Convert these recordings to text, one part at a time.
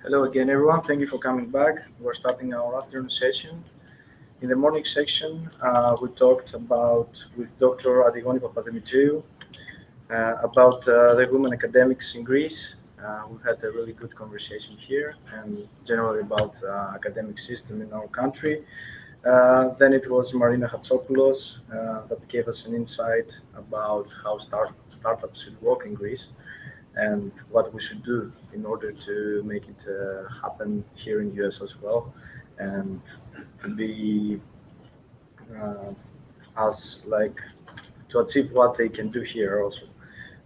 Hello again, everyone. Thank you for coming back. We're starting our afternoon session. In the morning section, we talked about with Dr. Adigoni Papadimitriou about the women academics in Greece. We had a really good conversation here and generally about the academic system in our country. Then it was Marina Hatsopoulos that gave us an insight about how startups should work in Greece and what we should do in order to make it happen here in the US as well, and to be uh, as like to achieve what they can do here also.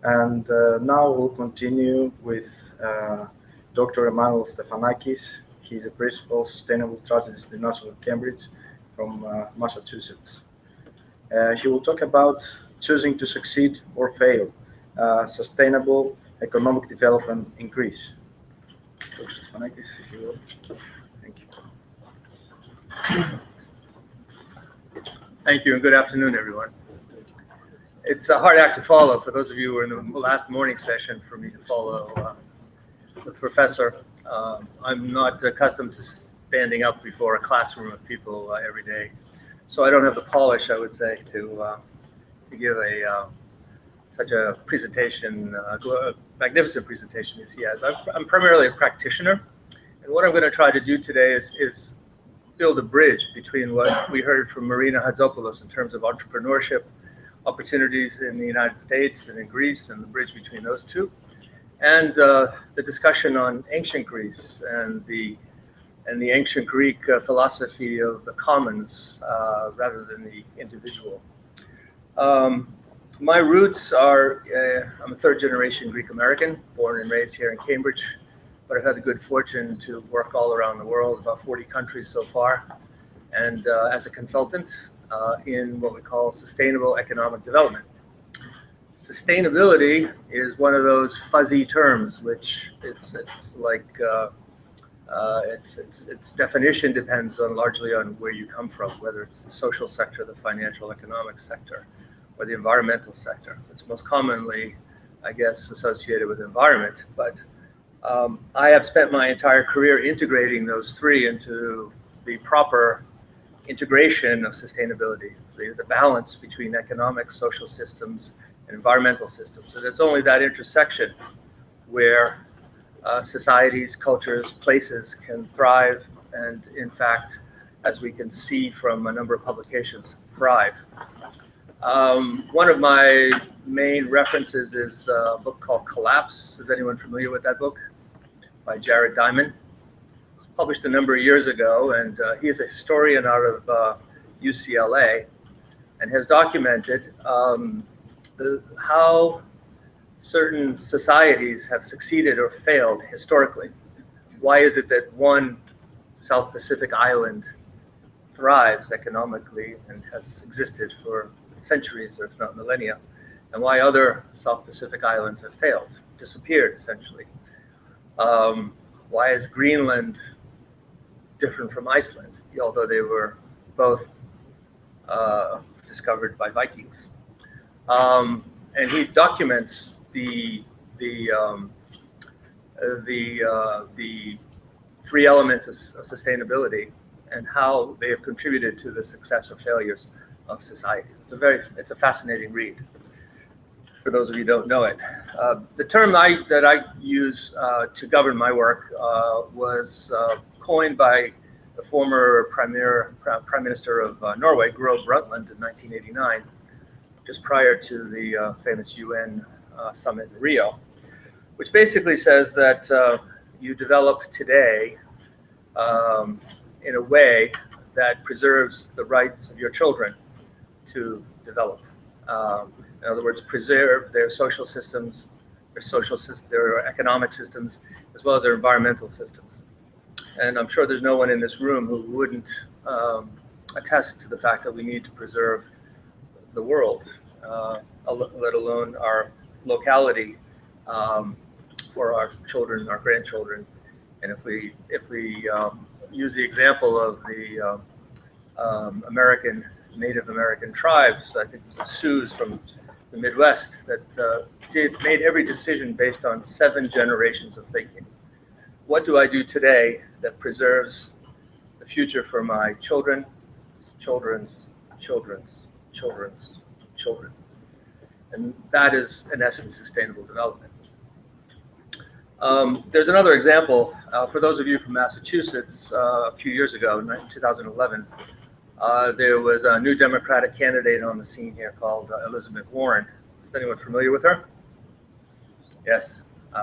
And now we'll continue with Dr. Emmanuel Stefanakis. He's a principal sustainable strategist international at Cambridge from Massachusetts. He will talk about choosing to succeed or fail, sustainable economic development in Greece. Dr. Stefanakis, if you will. Thank you. Thank you, and good afternoon, everyone. It's a hard act to follow for those of you who were in the last morning session for me to follow the professor. I'm not accustomed to standing up before a classroom of people every day, so I don't have the polish, I would say, to give such a presentation, a magnificent presentation as he has. I'm primarily a practitioner, and what I'm going to try to do today is build a bridge between what we heard from Marina Hatsopoulos in terms of entrepreneurship opportunities in the United States and in Greece, and the bridge between those two, and the discussion on ancient Greece and the ancient Greek philosophy of the commons rather than the individual. My roots are, I'm a third generation Greek American, born and raised here in Cambridge, but I've had the good fortune to work all around the world, about 40 countries so far, and as a consultant in what we call sustainable economic development. Sustainability is one of those fuzzy terms, which its definition depends on largely on where you come from, whether it's the social sector, the financial economic sector, or the environmental sector. It's most commonly, I guess, associated with environment, but I have spent my entire career integrating those three into the proper integration of sustainability, the balance between economic, social systems, and environmental systems. And it's only that intersection where societies, cultures, places can thrive and, in fact, as we can see from a number of publications, thrive. One of my main references is a book called Collapse. Is anyone familiar with that book? By Jared Diamond. It was published a number of years ago, and he is a historian out of UCLA and has documented how certain societies have succeeded or failed historically. Why is it that one South Pacific island thrives economically and has existed for centuries, or if not millennia, and why other South Pacific islands have failed, disappeared essentially? Why is Greenland different from Iceland, although they were both discovered by Vikings? And he documents the three elements of sustainability and how they have contributed to the success or failures of society. It's a fascinating read for those of you who don't know it. The term that I use to govern my work was coined by the former Prime Minister of Norway, Gro Brundtland, in 1989, just prior to the famous UN summit in Rio, which basically says that you develop today in a way that preserves the rights of your children to develop. In other words, preserve their social systems, their economic systems, as well as their environmental systems. And I'm sure there's no one in this room who wouldn't attest to the fact that we need to preserve the world, let alone our locality, for our children, our grandchildren. And if we use the example of the Native American tribes, I think it was the Sioux from the Midwest, that made every decision based on 7 generations of thinking. what do I do today that preserves the future for my children, children's, children's, children's, children? And that is, in essence, sustainable development. There's another example. For those of you from Massachusetts, a few years ago, in 2011, there was a new Democratic candidate on the scene here called Elizabeth Warren. Is anyone familiar with her? Yes,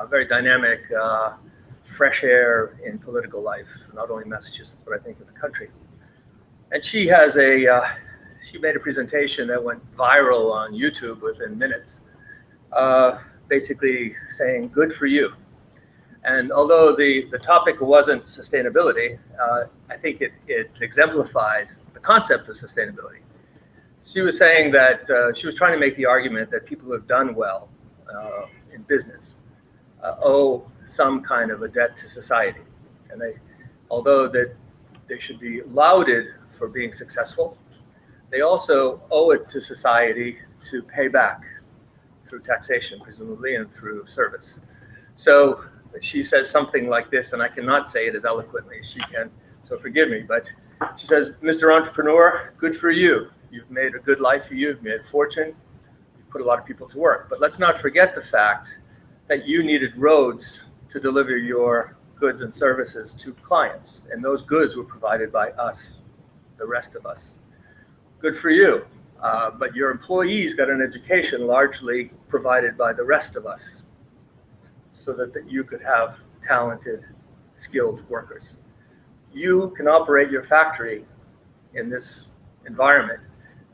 very dynamic, fresh air in political life, not only in Massachusetts, but I think in the country. And she has she made a presentation that went viral on YouTube within minutes, basically saying, good for you. And although the topic wasn't sustainability, I think it exemplifies the concept of sustainability. She was saying that she was trying to make the argument that people who have done well in business owe some kind of a debt to society. And although that they should be lauded for being successful, they also owe it to society to pay back through taxation, presumably, and through service. So she says something like this, and I cannot say it as eloquently as she can, so forgive me, but she says, Mr. Entrepreneur, good for you. You've made a good life for you, you've made a fortune, you've put a lot of people to work. But let's not forget the fact that you needed roads to deliver your goods and services to clients, and those goods were provided by us, the rest of us. Good for you, but your employees got an education largely provided by the rest of us, so that you could have talented, skilled workers. You can operate your factory in this environment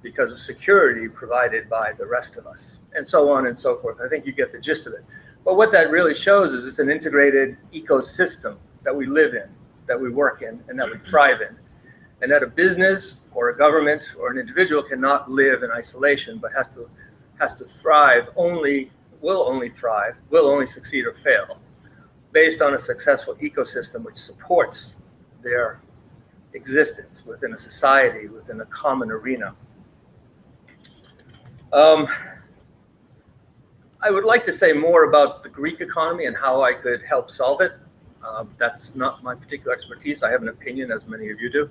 because of security provided by the rest of us, and so on and so forth. I think you get the gist of it. But what that really shows is it's an integrated ecosystem that we live in, that we work in, and that we thrive in. And that a business or a government or an individual cannot live in isolation, but has to thrive will only succeed or fail based on a successful ecosystem which supports their existence within a society, within a common arena. I would like to say more about the Greek economy and how I could help solve it. That's not my particular expertise. I have an opinion, as many of you do.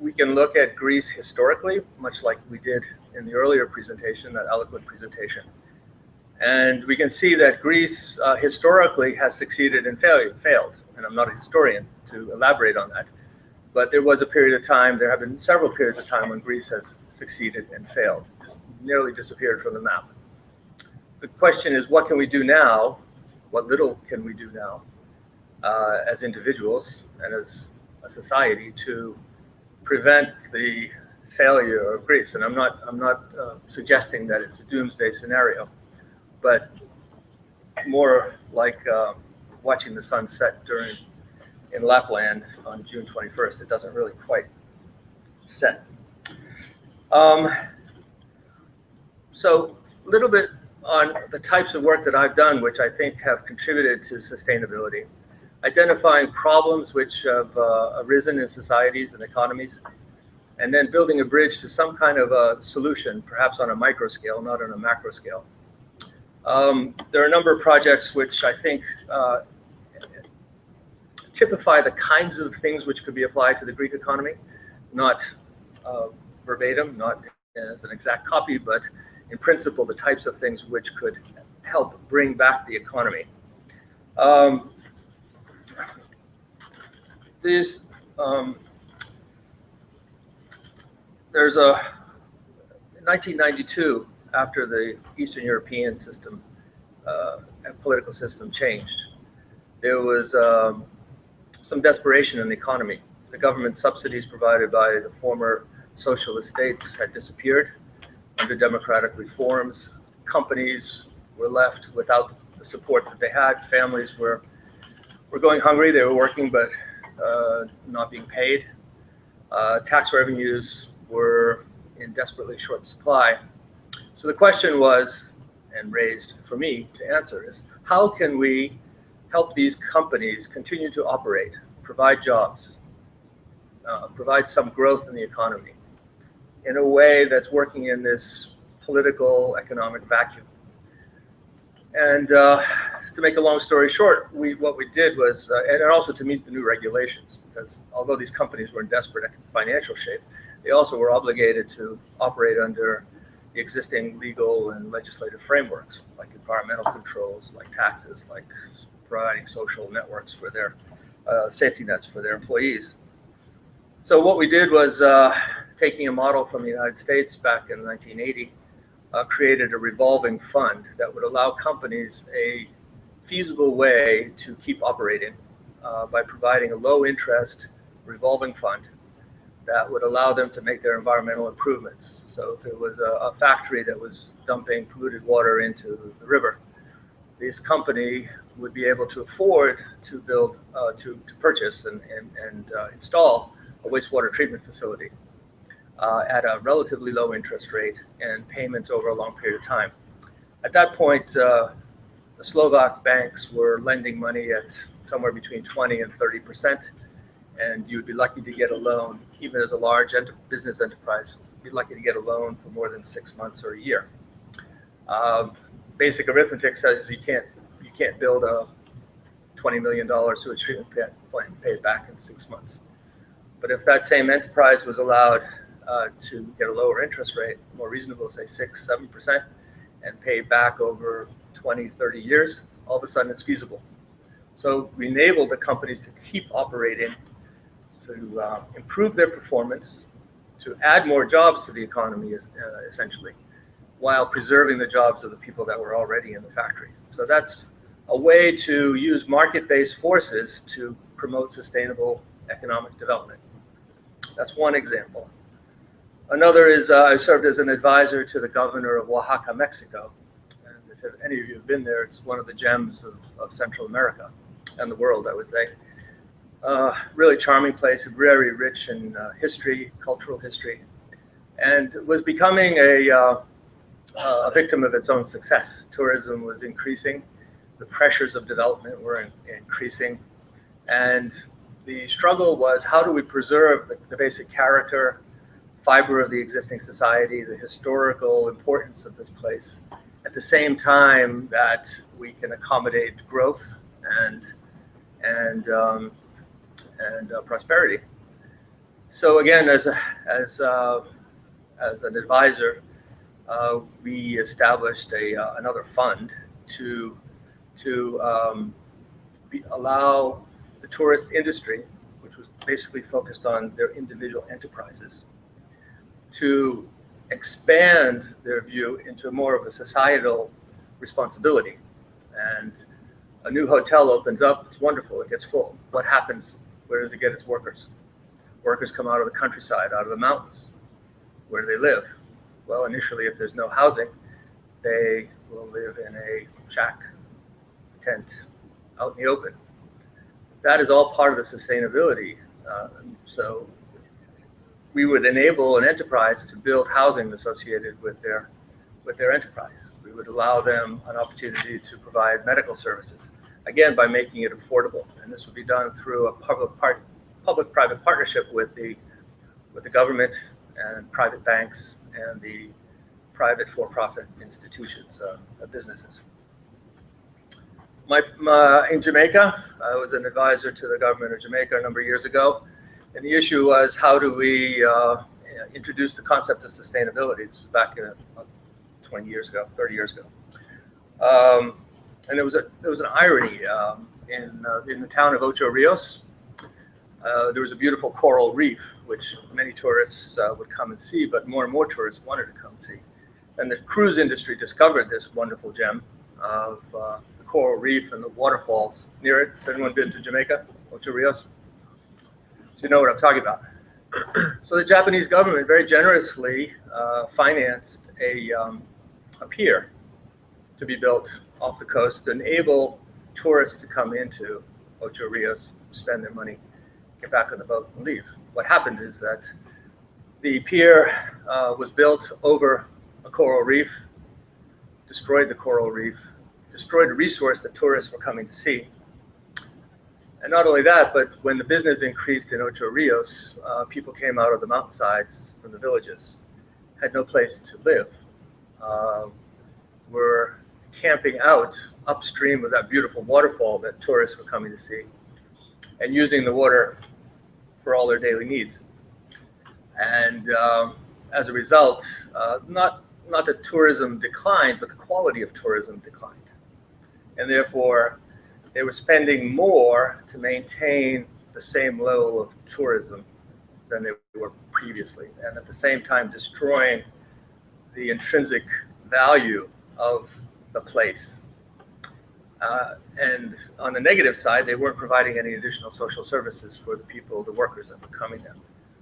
We can look at Greece historically, much like we did in the earlier presentation, that eloquent presentation. And we can see that Greece historically has succeeded and failed. And I'm not a historian to elaborate on that. But there was a period of time, there have been several periods of time when Greece has succeeded and failed, just nearly disappeared from the map. The question is, what can we do now? What little can we do now as individuals and as a society to prevent the failure of Greece? And I'm not suggesting that it's a doomsday scenario, but more like watching the sun set in Lapland on June 21st. It doesn't really quite set. So a little bit on the types of work that I've done, which I think have contributed to sustainability. Identifying problems which have arisen in societies and economies, and then building a bridge to some kind of a solution, perhaps on a micro scale, not on a macro scale. There are a number of projects which I think typify the kinds of things which could be applied to the Greek economy, not verbatim, not as an exact copy, but in principle, the types of things which could help bring back the economy. There's in 1992, after the Eastern European system, political system changed, there was some desperation in the economy. The government subsidies provided by the former socialist states had disappeared under democratic reforms. Companies were left without the support that they had. Families were going hungry. They were working, but not being paid. Tax revenues were in desperately short supply. So the question was, and raised for me to answer, is how can we help these companies continue to operate, provide jobs, provide some growth in the economy in a way that's working in this political economic vacuum? And to make a long story short, what we did was, and also to meet the new regulations, because although these companies were in desperate financial shape, they also were obligated to operate under the existing legal and legislative frameworks, like environmental controls, like taxes, like providing social networks for their safety nets for their employees. So what we did was, taking a model from the United States back in 1980, created a revolving fund that would allow companies a feasible way to keep operating by providing a low interest revolving fund that would allow them to make their environmental improvements. So if it was a factory that was dumping polluted water into the river, this company would be able to afford to build, to purchase and install a wastewater treatment facility at a relatively low interest rate and payments over a long period of time. At that point, the Slovak banks were lending money at somewhere between 20 and 30%, and you would be lucky to get a loan, even as a large business enterprise, you'd be lucky to get a loan for more than 6 months or a year. Basic arithmetic says you can't build a $20 million sewage treatment plant and pay it back in 6 months. But if that same enterprise was allowed to get a lower interest rate, more reasonable, say 6, 7%, and pay back over 20, 30 years, all of a sudden it's feasible. So we enable the companies to keep operating, to improve their performance, to add more jobs to the economy, essentially, while preserving the jobs of the people that were already in the factory. So that's a way to use market-based forces to promote sustainable economic development. That's one example. Another is I served as an advisor to the governor of Oaxaca, Mexico. And if any of you have been there, it's one of the gems of Central America and the world, I would say. Really charming place, very rich in history, cultural history, and was becoming a victim of its own success. Tourism was increasing, the pressures of development were increasing, and the struggle was, how do we preserve the basic character, fiber of the existing society, the historical importance of this place, at the same time that we can accommodate growth and prosperity. So again, as an advisor, we established another fund to allow the tourist industry, which was basically focused on their individual enterprises, to expand their view into more of a societal responsibility. And a new hotel opens up, it's wonderful, it gets full. What happens? Where does it get its workers? Workers come out of the countryside, out of the mountains. Where do they live? Well, initially, if there's no housing, they will live in a shack, tent, out in the open. That is all part of the sustainability. So we would enable an enterprise to build housing associated with their enterprise. We would allow them an opportunity to provide medical services, again, by making it affordable. And this would be done through a public-private partnership with the government and private banks and the private for-profit institutions, businesses. In Jamaica, I was an advisor to the government of Jamaica a number of years ago. And the issue was, how do we introduce the concept of sustainability? This was back 20 years ago, 30 years ago. And there was an irony in the town of Ocho Rios. There was a beautiful coral reef, which many tourists would come and see, but more and more tourists wanted to come see. And the cruise industry discovered this wonderful gem of the coral reef and the waterfalls near it. Has anyone been to Jamaica, Ocho Rios? So you know what I'm talking about. So the Japanese government very generously financed a pier to be built off the coast to enable tourists to come into Ocho Rios, spend their money, get back on the boat and leave. What happened is that the pier was built over a coral reef, destroyed the coral reef, destroyed a resource that tourists were coming to see. And not only that, but when the business increased in Ocho Rios, people came out of the mountainsides from the villages, had no place to live, were camping out upstream of that beautiful waterfall that tourists were coming to see and using the water for all their daily needs. And as a result, not that tourism declined, but the quality of tourism declined. And therefore, they were spending more to maintain the same level of tourism than they were previously, and at the same time destroying the intrinsic value of the place. And on the negative side, they weren't providing any additional social services for the people, the workers that were coming there.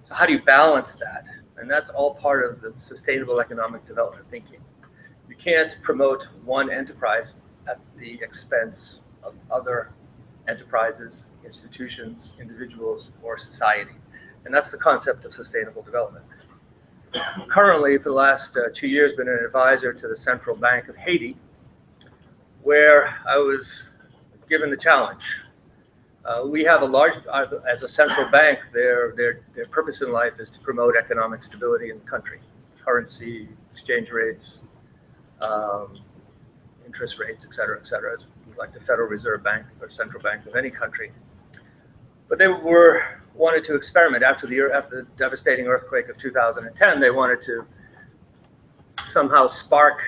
So how do you balance that? And that's all part of the sustainable economic development thinking. You can't promote one enterprise at the expense of other enterprises, institutions, individuals, or society. And that's the concept of sustainable development. Currently, for the last 2 years, been an advisor to the Central Bank of Haiti, where I was given the challenge. We have a large, as a central bank, their purpose in life is to promote economic stability in the country, currency, exchange rates, interest rates, et cetera, like the Federal Reserve Bank or central bank of any country. But they wanted to experiment after the devastating earthquake of 2010. They wanted to somehow spark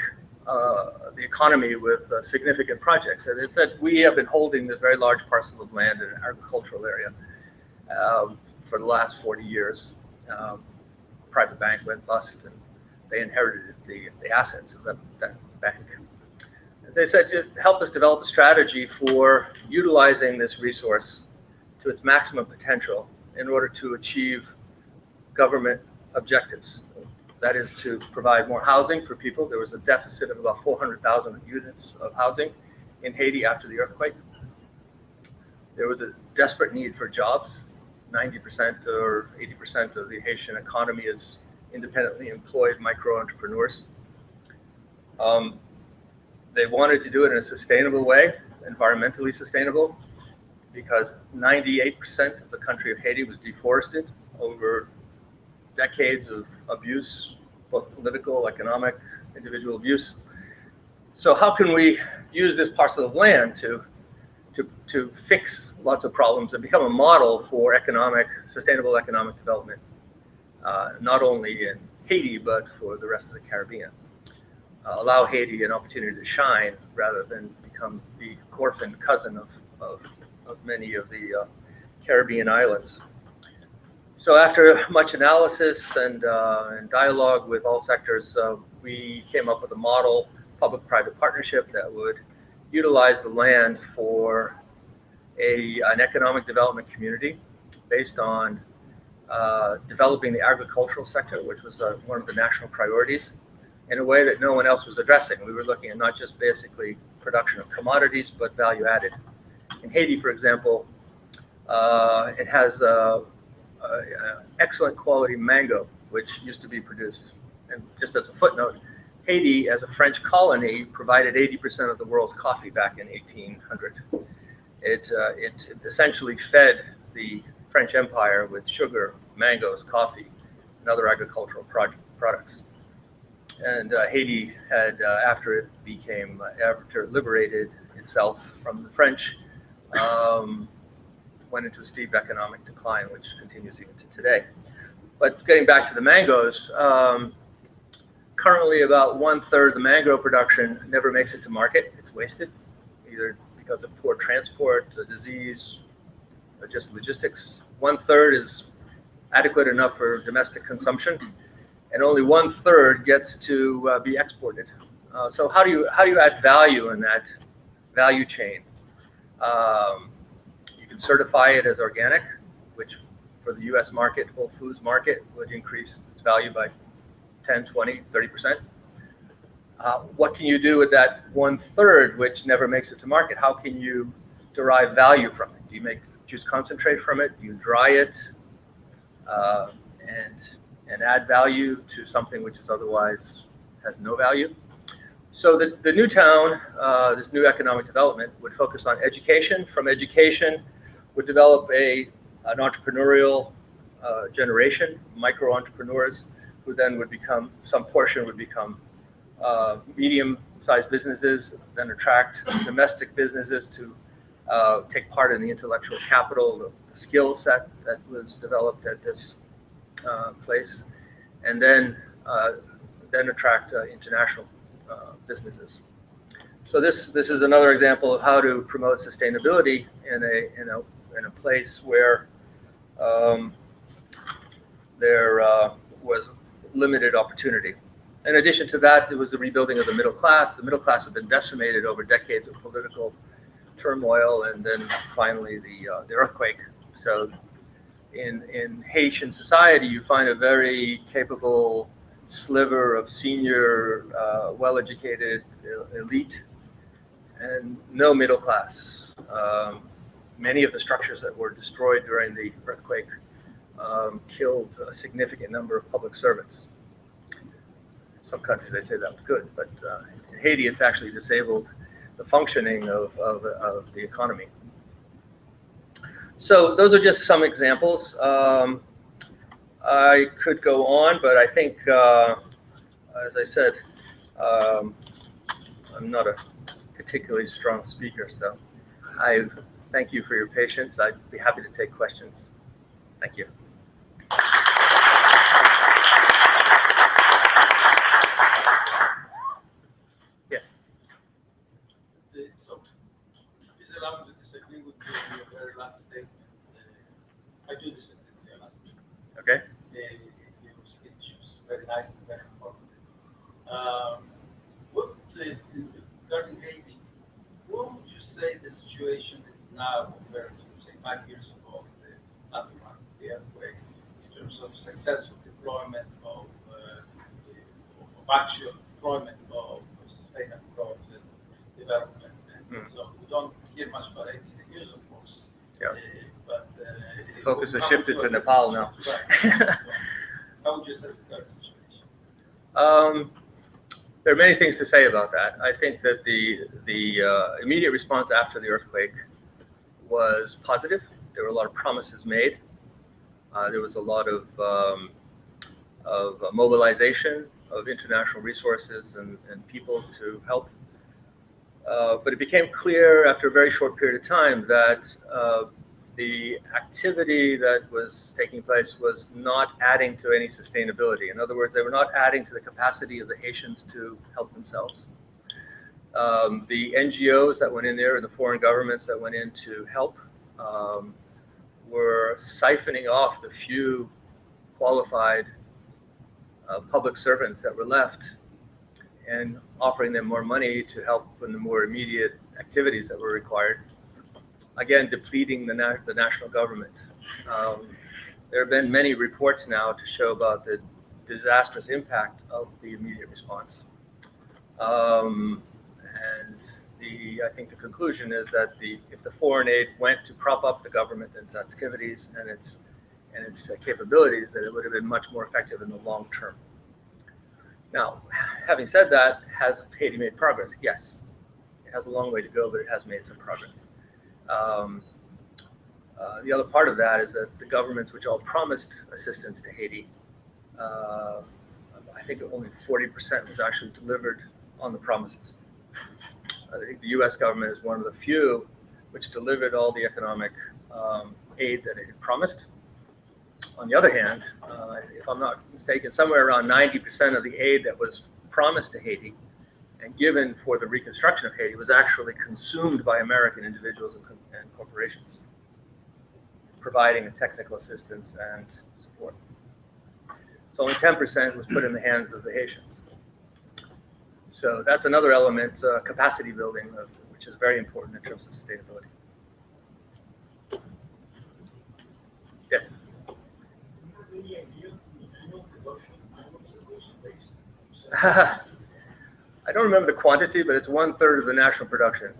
the economy with significant projects. And they said, we have been holding this very large parcel of land in an agricultural area for the last 40 years. Private bank went bust, and they inherited the assets of that bank. And they said, help us develop a strategy for utilizing this resource to its maximum potential in order to achieve government objectives. That is to provide more housing for people. There was a deficit of about 400,000 units of housing in Haiti after the earthquake. There was a desperate need for jobs. 90% or 80% of the Haitian economy is independently employed micro-entrepreneurs. They wanted to do it in a sustainable way, environmentally sustainable, because 98% of the country of Haiti was deforested over decades of abuse, both political, economic, individual abuse. So how can we use this parcel of land to fix lots of problems and become a model for sustainable economic development, not only in Haiti, but for the rest of the Caribbean? Allow Haiti an opportunity to shine rather than become the orphan cousin of many of the Caribbean islands. So after much analysis and dialogue with all sectors, we came up with a model, public-private partnership, that would utilize the land for an economic development community based on developing the agricultural sector, which was one of the national priorities, in a way that no one else was addressing. We were looking at not just basically production of commodities, but value added. In Haiti, for example, it has excellent quality mango, which used to be produced. And just as a footnote, Haiti, as a French colony, provided 80% of the world's coffee back in 1800. It essentially fed the French Empire with sugar, mangoes, coffee, and other agricultural products. And Haiti had, after it liberated itself from the French, went into a steep economic decline, which continues even to today. But getting back to the mangoes, currently about 1/3 of the mango production never makes it to market. It's wasted, either because of poor transport, disease, or just logistics. 1/3 is adequate enough for domestic consumption, and only 1/3 gets to be exported. So how do you add value in that value chain? You can certify it as organic, which for the US market, Whole Foods market, would increase its value by 10, 20, 30%. What can you do with that 1/3 which never makes it to market? How can you derive value from it? Do you make juice concentrate from it? Do you dry it and add value to something which is otherwise has no value? So the new town, this new economic development, would focus on education. From education, would develop an entrepreneurial generation, micro entrepreneurs, who then would become, some portion would become medium medium-sized businesses, then attract domestic businesses to take part in the intellectual capital, the skill set that was developed at this place, and then attract international businesses. So this is another example of how to promote sustainability in a place where there was limited opportunity. In addition to that, there was the rebuilding of the middle class. The middle class had been decimated over decades of political turmoil, and then finally the earthquake. So in Haitian society, you find a very capable sliver of senior, well-educated elite, and no middle class. Many of the structures that were destroyed during the earthquake killed a significant number of public servants. Some countries, they say that was good, but in Haiti, it's actually disabled the functioning of the economy. So those are just some examples. I could go on, but I think, as I said, I'm not a particularly strong speaker, so I thank you for your patience. I'd be happy to take questions. Thank you. Yes. So, please allow me to disagree with you in your very last statement. I do disagree with your last statement. Okay. Your speech was very nice and very informative. Regarding Haiti, what would you say the situation is now compared to, say, 5 years ago, the earthquake, in terms of successful deployment of actual deployment of sustainable growth and development? And so we don't hear much about it in the news, of course. Yeah. But focus has shifted to Nepal now. Right. How would you assess the current situation? There are many things to say about that. I think that the immediate response after the earthquake was positive. There were a lot of promises made. There was a lot of mobilization of international resources and people to help. But it became clear after a very short period of time that the activity that was taking place was not adding to any sustainability. In other words, they were not adding to the capacity of the Haitians to help themselves. The NGOs that went in there and the foreign governments that went in to help were siphoning off the few qualified public servants that were left and offering them more money to help in the more immediate activities that were required. Again, depleting the national government. There have been many reports now to show about the disastrous impact of the immediate response. And I think the conclusion is that if the foreign aid went to prop up the government and its activities and its capabilities, that it would have been much more effective in the long term. Now, having said that, has Haiti made progress? Yes. It has a long way to go, but it has made some progress. The other part of that is that the governments which all promised assistance to Haiti, I think only 40% was actually delivered on the promises. I think the US government is one of the few which delivered all the economic aid that it had promised. On the other hand, if I'm not mistaken, somewhere around 90% of the aid that was promised to Haiti and given for the reconstruction of Haiti was actually consumed by American individuals and corporations, providing technical assistance and support. So only 10% was put in the hands of the Haitians. So that's another element, capacity building, which is very important in terms of sustainability. Yes? I don't remember the quantity, but it's 1/3 of the national production.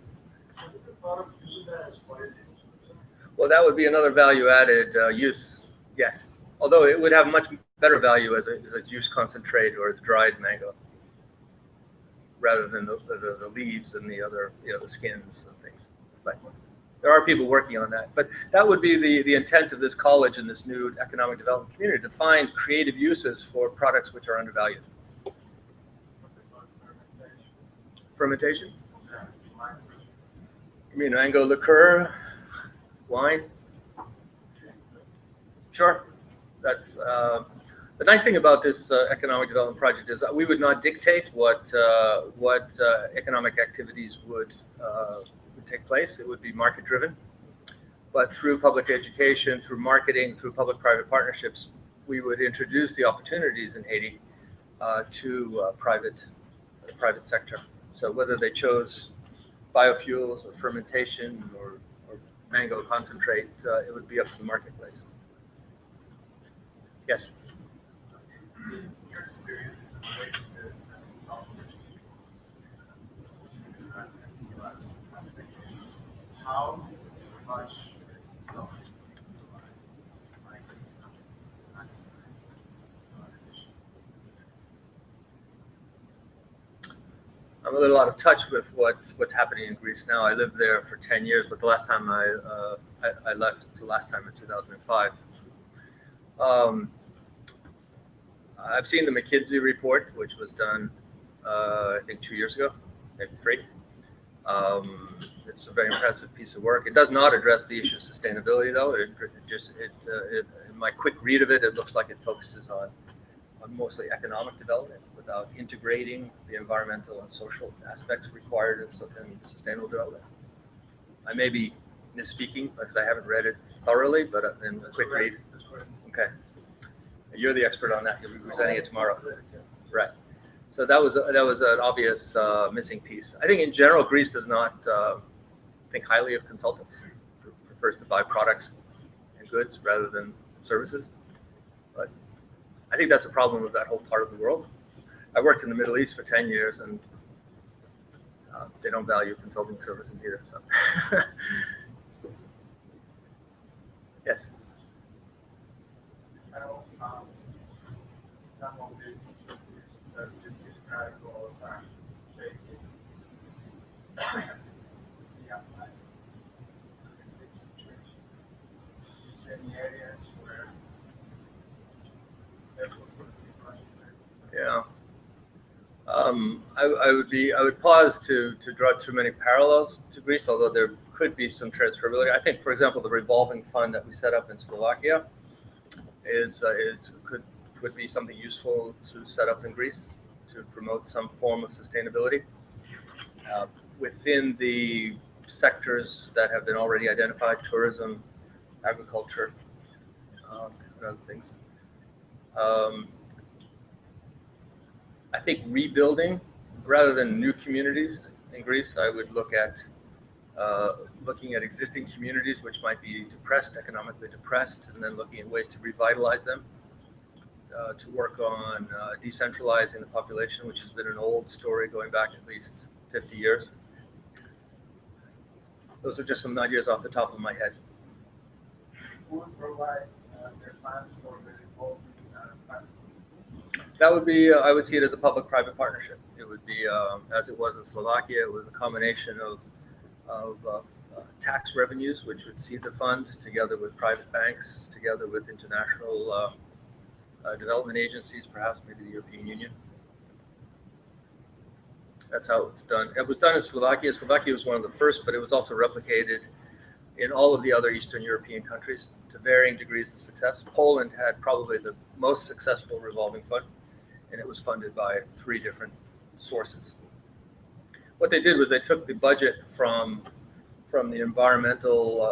Well, that would be another value-added use, yes. Although it would have much better value as a juice concentrate or as dried mango, rather than the leaves and the other, the skins and things. But there are people working on that. But that would be the intent of this college and this new economic development community, to find creative uses for products which are undervalued. fermentation? You mean mango liqueur, wine? Sure. That's the nice thing about this economic development project is that we would not dictate what economic activities would take place. It would be market driven. But through public education, through marketing, through public-private partnerships, we would introduce the opportunities in Haiti to the private sector. So whether they chose biofuels or fermentation or mango concentrate, it would be up to the marketplace. Yes. Your experience in relation to consultants, how much is consulting utilized by companies to maximize efficiency? I'm a little out of touch with what's happening in Greece now. I lived there for 10 years, but the last time I left, the last time in 2005. I've seen the McKinsey report, which was done, I think 2 years ago, maybe 3. It's a very impressive piece of work. It does not address the issue of sustainability, though. In my quick read of it, it looks like it focuses on mostly economic development without integrating the environmental and social aspects required in sustainable development. I may be misspeaking because I haven't read it thoroughly, but in a quick read. Okay. You're the expert on that. You'll be presenting it tomorrow. Right. So that was an obvious missing piece. I think in general, Greece does not think highly of consultants. It prefers to buy products and goods rather than services. But I think that's a problem with that whole part of the world. I worked in the Middle East for 10 years, and they don't value consulting services either. So. Yes. Yeah. I would pause to draw too many parallels to Greece, although there could be some transferability. I think, for example, the revolving fund that we set up in Slovakia could be something useful to set up in Greece to promote some form of sustainability within the sectors that have been already identified: tourism, agriculture, and other things. I think rebuilding rather than new communities in Greece, I would look at looking at existing communities which might be depressed, economically depressed, and then looking at ways to revitalize them, to work on decentralizing the population, which has been an old story going back at least 50 years. Those are just some ideas off the top of my head. Who would provide their plans for the revolving fund? That would be, I would see it as a public-private partnership. It would be, as it was in Slovakia, it was a combination of tax revenues, which would seed the fund, together with private banks, together with international development agencies, perhaps maybe the European Union. That's how it's done. It was done in Slovakia. Slovakia was one of the first, but it was also replicated in all of the other Eastern European countries to varying degrees of success. Poland had probably the most successful revolving fund, and it was funded by 3 different sources. What they did was they took the budget from the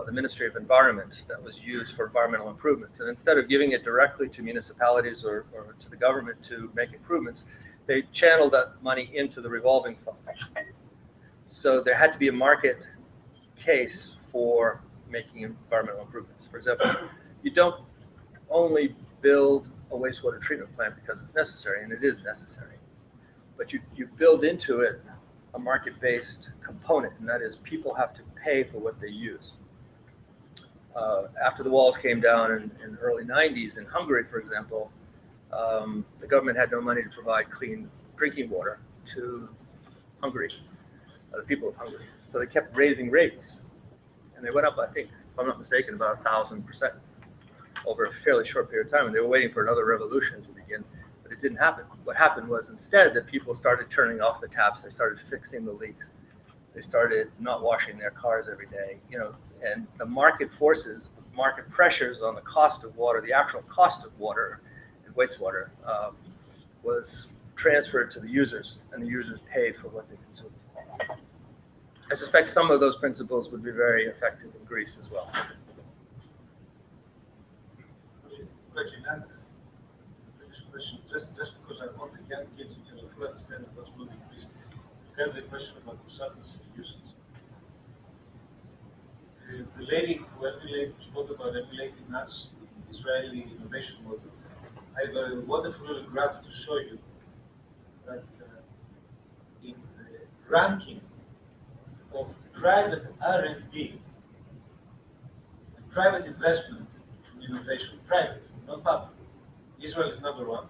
the Ministry of Environment that was used for environmental improvements, and instead of giving it directly to municipalities or to the government to make improvements, they channeled that money into the revolving fund. So there had to be a market case for making environmental improvements. For example, you don't only build a wastewater treatment plant because it's necessary, and it is necessary, but you build into it a market-based component, and that is people have to pay for what they use. After the walls came down in the early 90s in Hungary, for example, the government had no money to provide clean drinking water to Hungary, the people of Hungary. So they kept raising rates, and they went up, I think, if I'm not mistaken, about 1,000% over a fairly short period of time, and they were waiting for another revolution to begin, but it it didn't happen. What happened was instead that people started turning off the taps, they started fixing the leaks, they started not washing their cars every day, and the market forces, the market pressures on the cost of water, the actual cost of water and wastewater was transferred to the users, and the users paid for what they consumed. I suspect some of those principles would be very effective in Greece as well. Question, just because I want the young kids to fully understand what's moving Greece. You have the question about consultancy usage. The lady who spoke about emulating us, the Israeli innovation model, I have a wonderful little graph to show you that in the ranking of private R&D and private investment in innovation, private, not public, Israel is number one.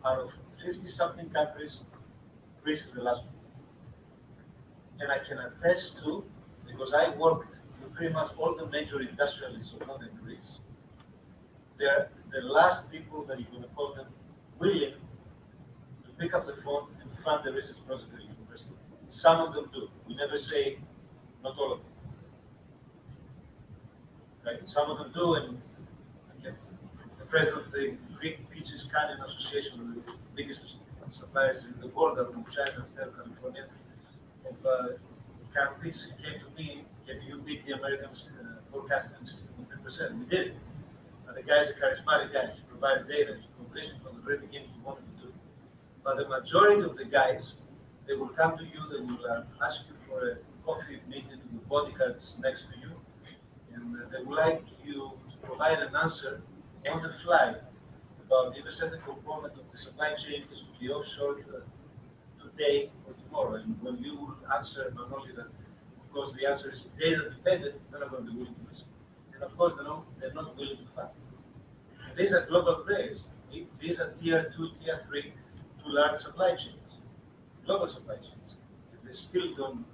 Out of 50-something countries, Greece is the last one. And I can attest to, because I worked with pretty much all the major industrialists of Modern Greece, they're the last people that you're going to call them willing to pick up the phone and fund the research project at the university. Some of them do. We never say not all of them. Right? Some of them do, and again, the president of the Greek Peaches Canning Association, one of the biggest suppliers in the world, from China, South California, of canned peaches, he came to me, can you beat the Americans' forecasting system of 3%? We did. And the guy's a charismatic guy. He provided data, completion from the very beginning he wanted to do. But the majority of the guys, they will come to you, they will ask you for a coffee meeting with bodyguards next to you, and they would like you to provide an answer on the fly about if a certain component of the supply chain is to be offshore today or tomorrow. And when you will answer, not only that, of course, the answer is data dependent, they're not going to be willing to listen. And of course, they're not willing to fund. And these are global players. These are tier 2, tier 3 to large supply chains, global supply chains. And they still don't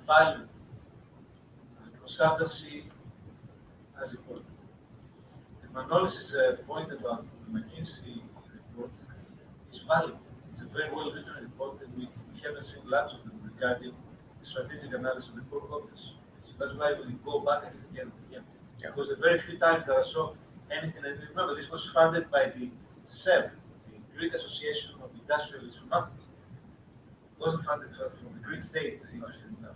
value consultancy as important. Manolis' point about the McKinsey report is valid. It's a very well written report, and we haven't seen lots of them regarding the strategic analysis of the core competence. So that's why we go back at it again and again. Yeah. Because the very few times that I saw anything, and remember, this was funded by the SEB, the Greek Association of Industrialists for Markets. It wasn't funded from the Greek state, interesting enough.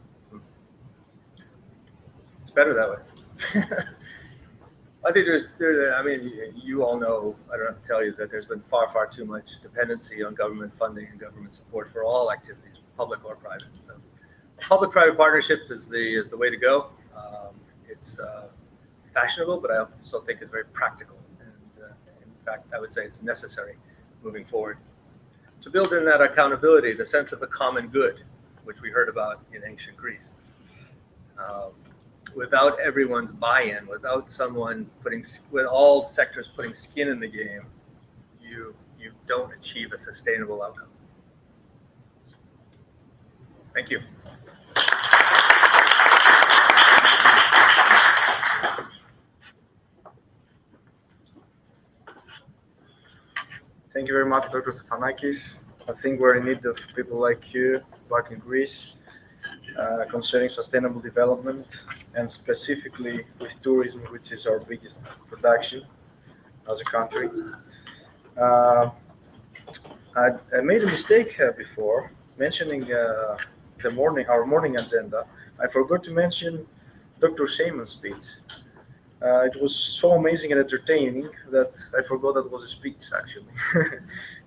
It's better that way. I think I mean, you all know, I don't have to tell you that there's been far, far too much dependency on government funding and government support for all activities, public or private. So, public-private partnership is the way to go. It's fashionable, but I also think it's very practical. And in fact, I would say it's necessary moving forward. To build in that accountability, the sense of the common good, which we heard about in ancient Greece. Without everyone's buy-in, without with all sectors putting skin in the game, you don't achieve a sustainable outcome. Thank you. Thank you very much, Dr. Stefanakis. I think we're in need of people like you back in Greece concerning sustainable development, and specifically with tourism, which is our biggest production as a country. I made a mistake before mentioning our morning agenda. I forgot to mention Dr. Shaman's speech. It was so amazing and entertaining that I forgot that was a speech, actually.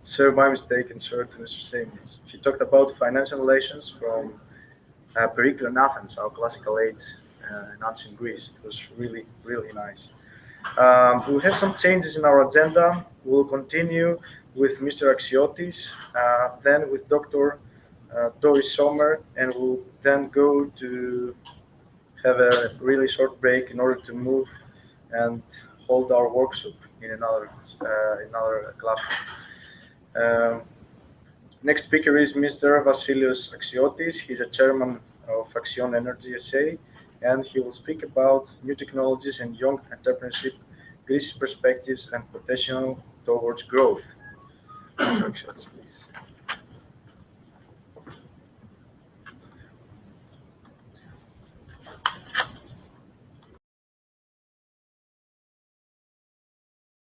So my mistake, and sorry to Mr. Shaman's. He talked about financial relations from Pericles in Athens, our classical age in ancient Greece. It was really, really nice. We have some changes in our agenda. We'll continue with Mr. Axiotis, then with Dr. Doris Sommer, and we'll then go to have a really short break in order to move and hold our workshop in another classroom. Next speaker is Mr. Vasilios Axiotis. He's a chairman of Axion Energy SA, and he will speak about new technologies and young entrepreneurship, Greece's perspectives and towards growth. Success.